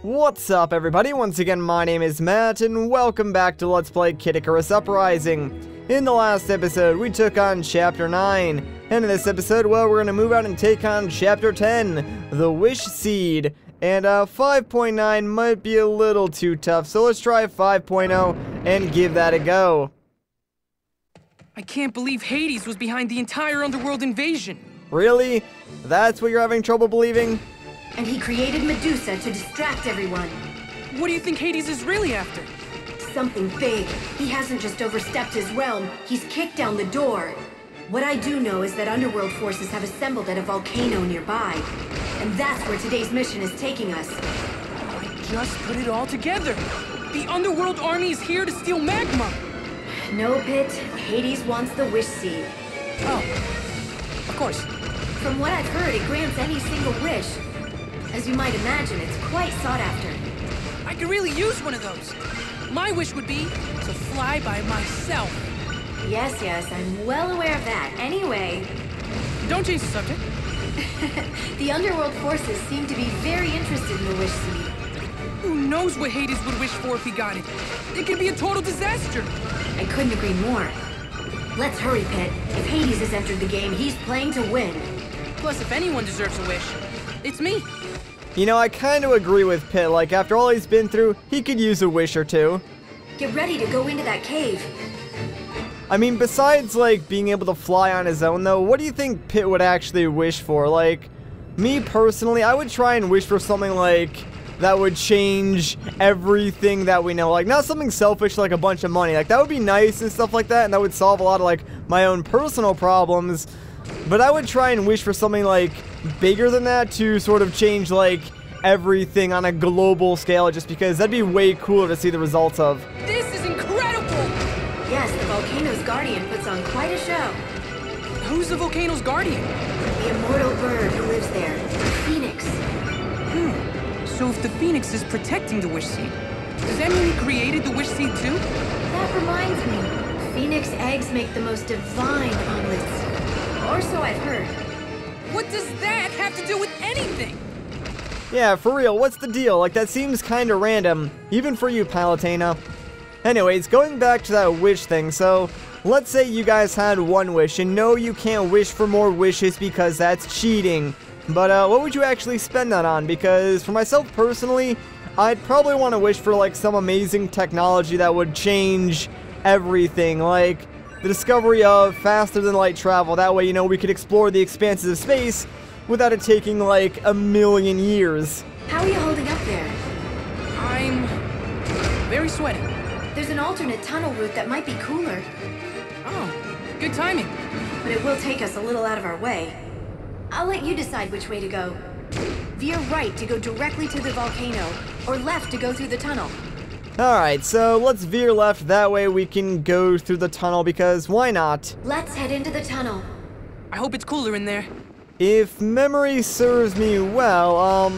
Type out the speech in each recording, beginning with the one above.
What's up, everybody? Once again, my name is Matt, and welcome back to Let's Play Kid Icarus Uprising. In the last episode, we took on Chapter 9, and in this episode, well, we're gonna move out and take on Chapter 10, the Wish Seed. And 5.9 might be a little too tough, so let's try 5.0 and give that a go. I can't believe Hades was behind the entire underworld invasion. Really? That's what you're having trouble believing? And he created Medusa to distract everyone. What do you think Hades is really after? Something big. He hasn't just overstepped his realm, he's kicked down the door. What I do know is that underworld forces have assembled at a volcano nearby. And that's where today's mission is taking us. I just put it all together. The underworld army is here to steal magma. No, Pit. Hades wants the Wish Seed. Oh, of course. From what I've heard, it grants any single wish. As you might imagine, it's quite sought after. I could really use one of those. My wish would be to fly by myself. Yes, I'm well aware of that. Anyway... Don't change the subject. The underworld forces seem to be very interested in the Wish Seed. Who knows what Hades would wish for if he got it? It could be a total disaster. I couldn't agree more. Let's hurry, Pit. If Hades has entered the game, he's playing to win. Plus, if anyone deserves a wish, it's me. You know, I kind of agree with Pit. Like, after all he's been through, he could use a wish or two. Get ready to go into that cave. I mean, besides, like, being able to fly on his own, though, what do you think Pit would actually wish for? Like, me personally, I would try and wish for something, like, that would change everything that we know. Like, not something selfish like a bunch of money. Like, that would be nice and stuff like that, and that would solve a lot of, like, my own personal problems. But I would try and wish for something, like, bigger than that to sort of change, like, everything on a global scale, just because that'd be way cooler to see the results of. This is incredible! Yes, the volcano's guardian puts on quite a show. Who's the volcano's guardian? The immortal bird who lives there, the Phoenix. So if the Phoenix is protecting the Wish Seed, does that mean he created the Wish Seed too? That reminds me, Phoenix eggs make the most divine omelets. Or so I've heard. What does that have to do with anything? Yeah, for real, what's the deal? Like, that seems kinda random, even for you, Palutena. Anyways, going back to that wish thing, so let's say you guys had one wish, and no, you can't wish for more wishes because that's cheating. But what would you actually spend that on? Because for myself personally, I'd probably want to wish for like some amazing technology that would change everything, like the discovery of faster than light travel. That way, you know, we could explore the expanses of space without it taking like a million years. How are you holding up there? I'm very sweaty. There's an alternate tunnel route that might be cooler. Oh, good timing. But it will take us a little out of our way. I'll let you decide which way to go. Veer right to go directly to the volcano, or left to go through the tunnel. Alright, so let's veer left, that way we can go through the tunnel, because why not? Let's head into the tunnel. I hope it's cooler in there. If memory serves me well,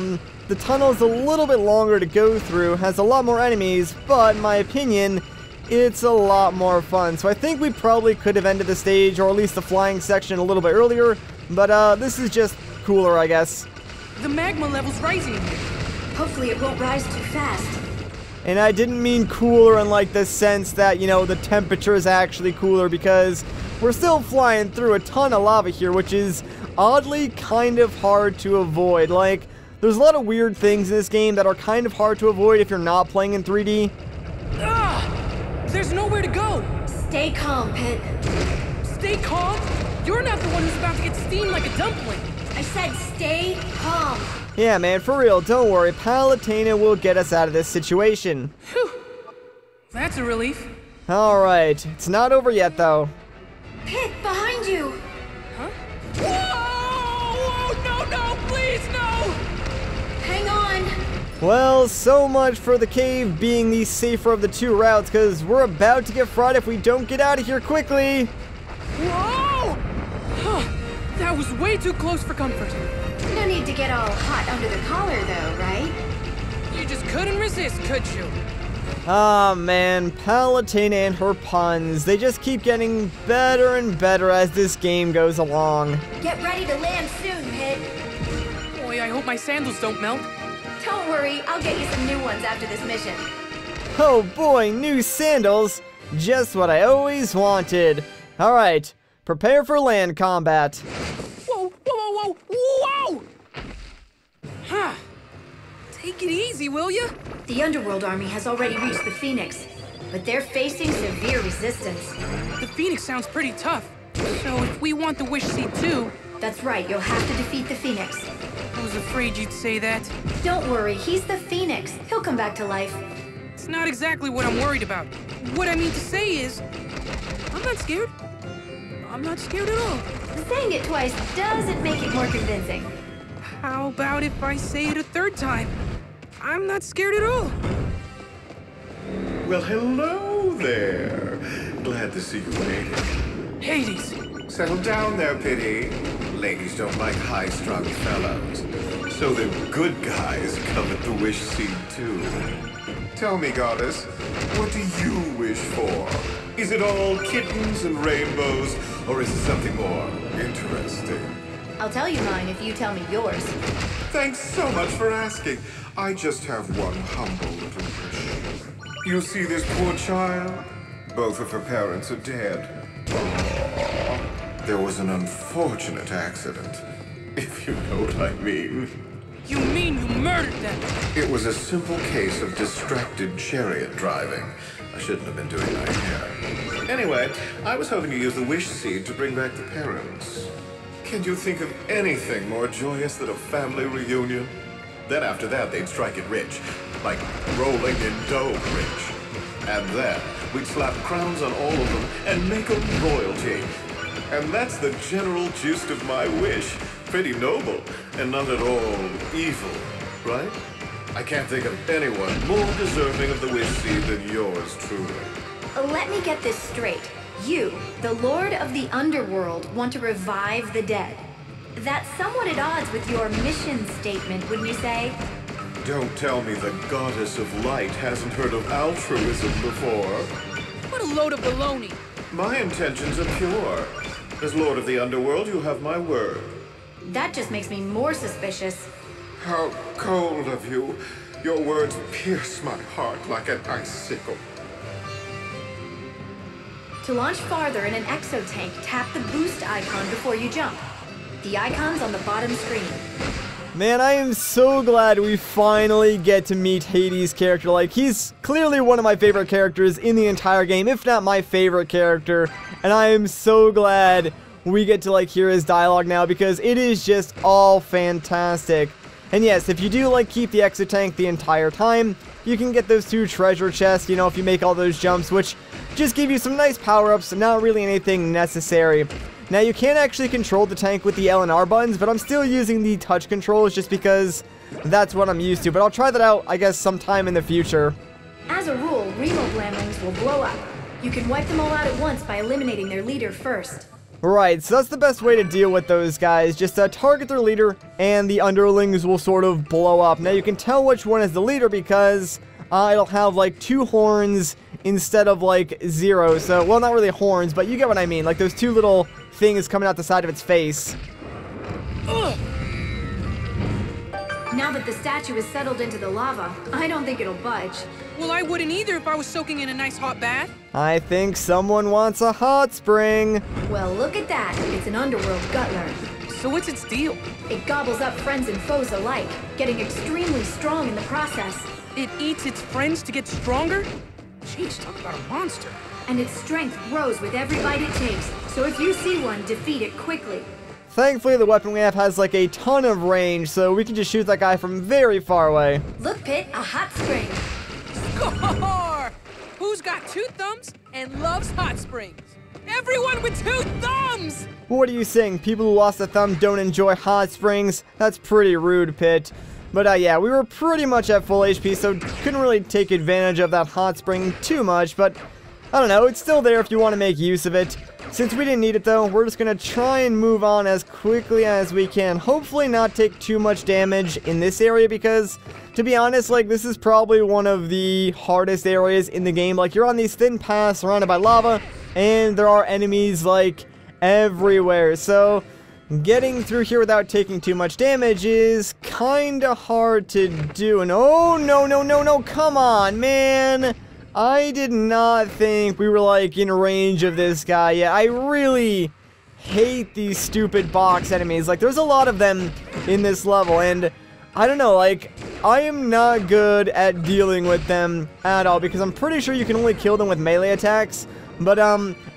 the tunnel's a little bit longer to go through, has a lot more enemies, but in my opinion, it's a lot more fun. So I think we probably could have ended the stage, or at least the flying section, a little bit earlier, but this is just cooler, I guess. The magma level's rising in here. Hopefully it won't rise too fast. And I didn't mean cooler in like the sense that, you know, the temperature is actually cooler, because we're still flying through a ton of lava here, which is oddly kind of hard to avoid. Like, there's a lot of weird things in this game that are kind of hard to avoid if you're not playing in 3D. There's nowhere to go. Stay calm, Pit. Stay calm? You're not the one who's about to get steamed like a dumpling. I said stay calm. Yeah, man, for real, don't worry. Palutena will get us out of this situation. Whew. That's a relief. Alright, it's not over yet, though. Pit, behind you. Huh? Whoa! Whoa! No, please, no! Hang on. Well, so much for the cave being the safer of the two routes, because we're about to get fried if we don't get out of here quickly. Whoa! That was way too close for comfort. No need to get all hot under the collar, though, right? You just couldn't resist, could you? Ah, man, Palutena and her puns, they just keep getting better and better as this game goes along. Get ready to land soon, Pit. Boy, I hope my sandals don't melt. Don't worry, I'll get you some new ones after this mission. Oh boy, new sandals! Just what I always wanted. Alright, prepare for land combat. Whoa, whoa, whoa, whoa, whoa! Huh. Take it easy, will ya? The Underworld army has already reached the Phoenix, but they're facing severe resistance. The Phoenix sounds pretty tough. So if we want the Wish Seed too... That's right, you'll have to defeat the Phoenix. I was afraid you'd say that. Don't worry, he's the Phoenix. He'll come back to life. It's not exactly what I'm worried about. What I mean to say is... I'm not scared. I'm not scared at all. Saying it twice doesn't make it more convincing. How about if I say it a third time? I'm not scared at all. Well, hello there. Glad to see you made it. Hades! Settle down there, Pity. Ladies don't like high-strung fellows. So the good guys covet the Wish Seed, too. Tell me, Goddess, what do you wish for? Is it all kittens and rainbows, or is it something more interesting? I'll tell you mine if you tell me yours. Thanks so much for asking. I just have one humble little wish. You see this poor child? Both of her parents are dead. Aww. There was an unfortunate accident, if you know what I mean. You mean you murdered them? It was a simple case of distracted chariot driving. I shouldn't have been doing my hair. Anyway, I was hoping to use the Wish Seed to bring back the parents. Can you think of anything more joyous than a family reunion? Then after that, they'd strike it rich. Like rolling in dough rich. And then we'd slap crowns on all of them and make them royalty. And that's the general gist of my wish. Pretty noble and not at all evil, right? I can't think of anyone more deserving of the Wish Seed than yours truly. Let me get this straight. You, the Lord of the Underworld, want to revive the dead. That's somewhat at odds with your mission statement, wouldn't you say? Don't tell me the Goddess of Light hasn't heard of altruism before. What a load of baloney. My intentions are pure. As Lord of the Underworld, you have my word. That just makes me more suspicious. How cold of you. Your words pierce my heart like an icicle. To launch farther in an exotank, tap the boost icon before you jump. The icon's on the bottom screen. Man, I am so glad we finally get to meet Hades' character. Like, he's clearly one of my favorite characters in the entire game, if not my favorite character. And I am so glad we get to, like, hear his dialogue now, because it is just all fantastic. And yes, if you do, like, keep the exotank the entire time, you can get those 2 treasure chests, you know, if you make all those jumps, which just give you some nice power-ups, not really anything necessary. Now, you can actually control the tank with the L and R buttons, but I'm still using the touch controls just because that's what I'm used to. But I'll try that out, I guess, sometime in the future. As a rule, Remo Blamlings will blow up. You can wipe them all out at once by eliminating their leader first. Right, so that's the best way to deal with those guys. Just target their leader, and the underlings will sort of blow up. Now, you can tell which one is the leader because it'll have, like, 2 horns instead of, like, 0. So, well, not really horns, but you get what I mean. Like, those 2 little things coming out the side of its face. Ugh. Now that the statue is settled into the lava, I don't think it'll budge. Well, I wouldn't either if I was soaking in a nice hot bath. I think someone wants a hot spring. Well, look at that. It's an underworld guttler. So what's its deal? It gobbles up friends and foes alike, getting extremely strong in the process. It eats its friends to get stronger? Jeez, talk about a monster. And its strength grows with every bite it takes, so if you see one, defeat it quickly. Thankfully, the weapon we have has, like, a ton of range, so we can just shoot that guy from very far away. Look, Pit, a hot spring. Score! Who's got 2 thumbs and loves hot springs? Everyone with 2 thumbs! What are you saying? People who lost a thumb don't enjoy hot springs? That's pretty rude, Pit. But, yeah, we were pretty much at full HP, so couldn't really take advantage of that hot spring too much, but I don't know, it's still there if you want to make use of it. Since we didn't need it, though, we're just going to try and move on as quickly as we can. Hopefully not take too much damage in this area, because, to be honest, like, this is probably one of the hardest areas in the game. Like, you're on these thin paths surrounded by lava, and there are enemies, like, everywhere. So, getting through here without taking too much damage is kinda hard to do. And oh, no, come on, man. I did not think we were, like, in range of this guy yet. I really hate these stupid box enemies. Like, there's a lot of them in this level, and I don't know, like, I am not good at dealing with them at all, because I'm pretty sure you can only kill them with melee attacks. But,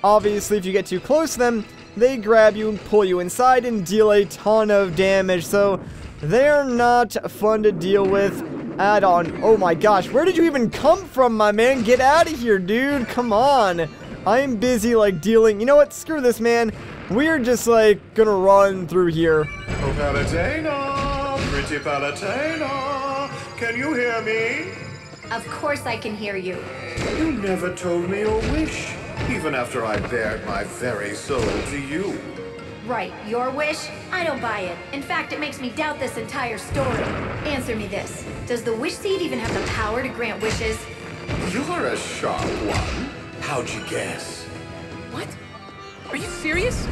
obviously, if you get too close to them, they grab you and pull you inside and deal a ton of damage, so they're not fun to deal with at all. Oh my gosh, where did you even come from, my man? Get out of here, dude. Come on. I'm busy, like, dealing. You know what? Screw this, man. We're just, like, gonna run through here. Oh, Palutena, pretty Palutena, can you hear me? Of course I can hear you. You never told me your wish, even after I bared my very soul to you. Right, your wish? I don't buy it. In fact, it makes me doubt this entire story. Answer me this. Does the wish seed even have the power to grant wishes? You're a sharp one. How'd you guess? What? Are you serious?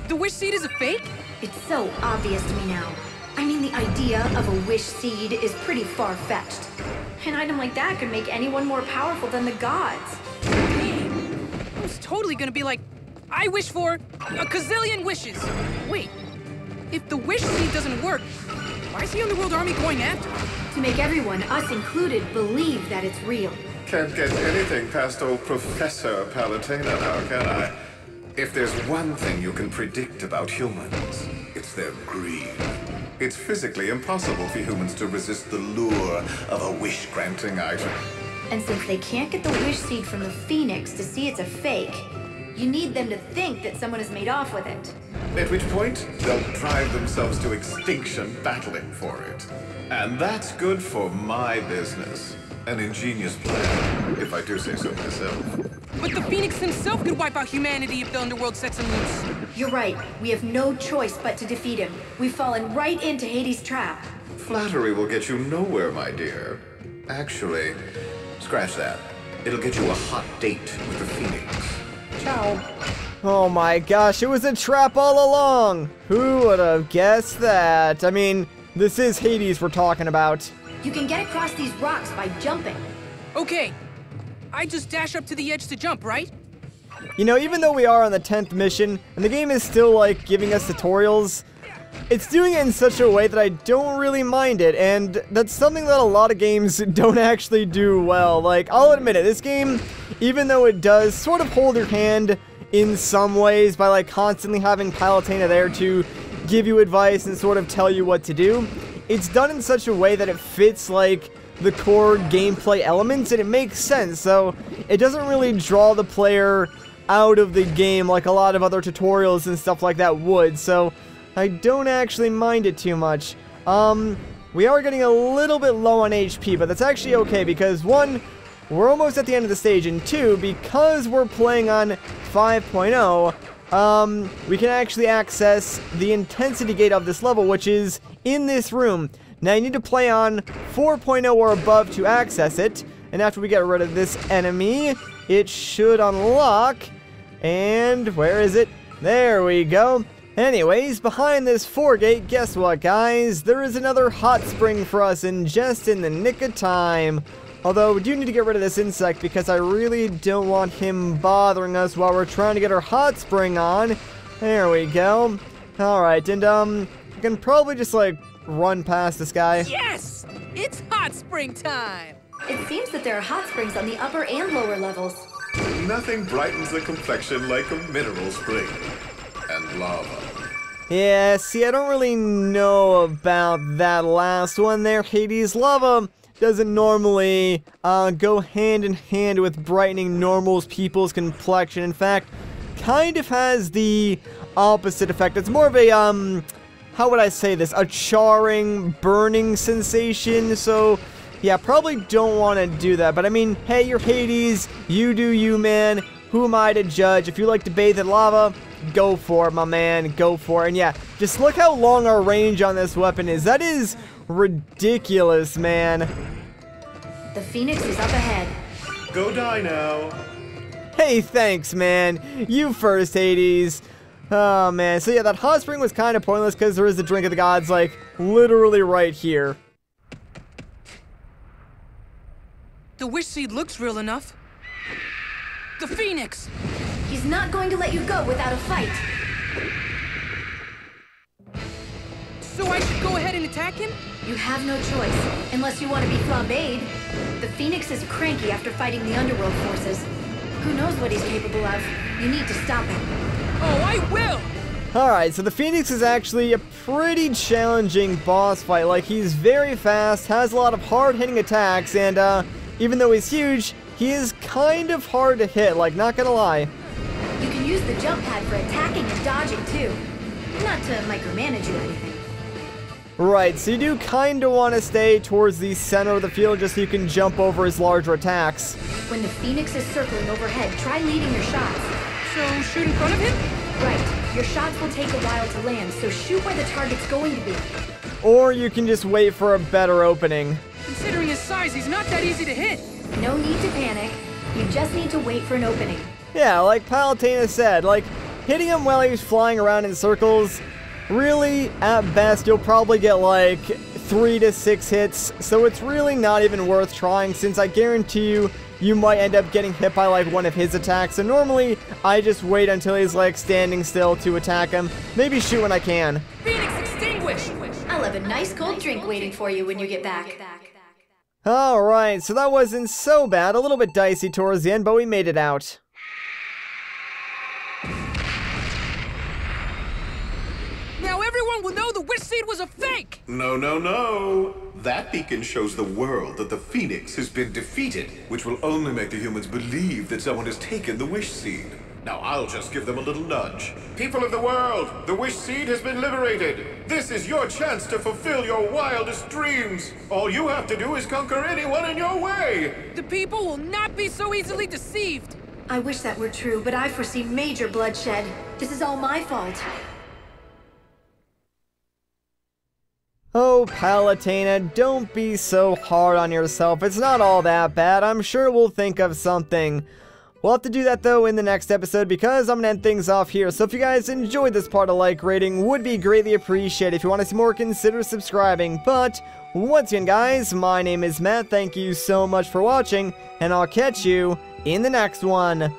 The wish seed is a fake? It's so obvious to me now. I mean, the idea of a wish seed is pretty far-fetched. An item like that could make anyone more powerful than the gods. Man, I was totally gonna be like, I wish for a gazillion wishes. Wait, if the wish seed doesn't work, why is the Underworld Army going after it? To make everyone, us included, believe that it's real. Can't get anything past old Professor Palutena now, can I? If there's one thing you can predict about humans, it's their greed. It's physically impossible for humans to resist the lure of a wish-granting item. And since they can't get the wish seed from the Phoenix to see it's a fake, you need them to think that someone has made off with it. At which point, they'll drive themselves to extinction battling for it. And that's good for my business. An ingenious plan, if I do say so myself. But the Phoenix himself could wipe out humanity if the Underworld sets him loose. You're right. We have no choice but to defeat him. We've fallen right into Hades' trap. Flattery will get you nowhere, my dear. Actually, scratch that. It'll get you a hot date with the Phoenix. Ciao. Oh my gosh, it was a trap all along! Who would have guessed that? I mean, this is Hades we're talking about. You can get across these rocks by jumping. Okay, I just dash up to the edge to jump, right? You know, even though we are on the 10th mission, and the game is still, like, giving us tutorials, it's doing it in such a way that I don't really mind it, and that's something that a lot of games don't actually do well. Like, I'll admit it, this game, even though it does sort of hold your hand in some ways by, like, constantly having Palutena there to give you advice and sort of tell you what to do, it's done in such a way that it fits, like, the core gameplay elements, and it makes sense, so it doesn't really draw the player out of the game like a lot of other tutorials and stuff like that would, so I don't actually mind it too much. We are getting a little bit low on HP, but that's actually okay, because one, we're almost at the end of the stage, and two, because we're playing on 5.0, we can actually access the intensity gate of this level, which is in this room. Now, you need to play on 4.0 or above to access it, and after we get rid of this enemy, it should unlock, and where is it? There we go. Anyways, behind this 4 gate, guess what, guys? There is another hot spring for us, and just in the nick of time. Although, we do need to get rid of this insect, because I really don't want him bothering us while we're trying to get our hot spring on. There we go. Alright, and, I can probably just, like, run past this guy. Yes! It's hot spring time! It seems that there are hot springs on the upper and lower levels. Nothing brightens the complexion like a mineral spring. And lava. Yeah, see, I don't really know about that last one there, Hades. Lava doesn't normally go hand in hand with brightening normal people's complexion. In fact, kind of has the opposite effect. It's more of a, how would I say this? A charring, burning sensation, so yeah, probably don't want to do that. But I mean, hey, you're Hades, you do you, man. Who am I to judge? If you like to bathe in lava, go for it, my man, go for it. And yeah, just look how long our range on this weapon is. That is ridiculous, man. The Phoenix is up ahead. Go die now. Hey, thanks, man. You first, Hades. Oh man, so yeah, that hot spring was kind of pointless because there is the drink of the gods, like, literally right here. The wish seed looks real enough. The Phoenix! He's not going to let you go without a fight. So I should go ahead and attack him? You have no choice, unless you want to be flambéed. The Phoenix is cranky after fighting the underworld forces. Who knows what he's capable of? You need to stop him. Oh, I will! Alright, so the Phoenix is actually a pretty challenging boss fight. Like, he's very fast, has a lot of hard-hitting attacks, and, even though he's huge, he is kind of hard to hit, like, not gonna lie. You can use the jump pad for attacking and dodging, too. Not to micromanage you or anything. Right, so you do kind of want to stay towards the center of the field just so you can jump over his larger attacks. When the Phoenix is circling overhead, try leading your shots. So, shoot in front of him? Right. Your shots will take a while to land, so shoot where the target's going to be. Or you can just wait for a better opening. Considering his size, he's not that easy to hit. No need to panic. You just need to wait for an opening. Yeah, like Palutena said, like, hitting him while he's flying around in circles, really, at best, you'll probably get like 3 to 6 hits, so it's really not even worth trying, since I guarantee you, you might end up getting hit by like one of his attacks. So normally, I just wait until he's like standing still to attack him, maybe shoot when I can. Phoenix extinguish! I'll have a nice cold drink waiting for you when you get back. Alright, so that wasn't so bad, a little bit dicey towards the end, but we made it out. Now everyone will know the wish seed was a fake! No, no, no. That beacon shows the world that the Phoenix has been defeated, which will only make the humans believe that someone has taken the wish seed. Now I'll just give them a little nudge. People of the world, the wish seed has been liberated. This is your chance to fulfill your wildest dreams. All you have to do is conquer anyone in your way. The people will not be so easily deceived! I wish that were true, but I foresee major bloodshed. This is all my fault. Oh, Palutena, don't be so hard on yourself. It's not all that bad. I'm sure we'll think of something. We'll have to do that, though, in the next episode, because I'm going to end things off here. So if you guys enjoyed this part, a like rating would be greatly appreciated. If you want to see more, consider subscribing. But, once again, guys, my name is Matt. Thank you so much for watching, and I'll catch you in the next one.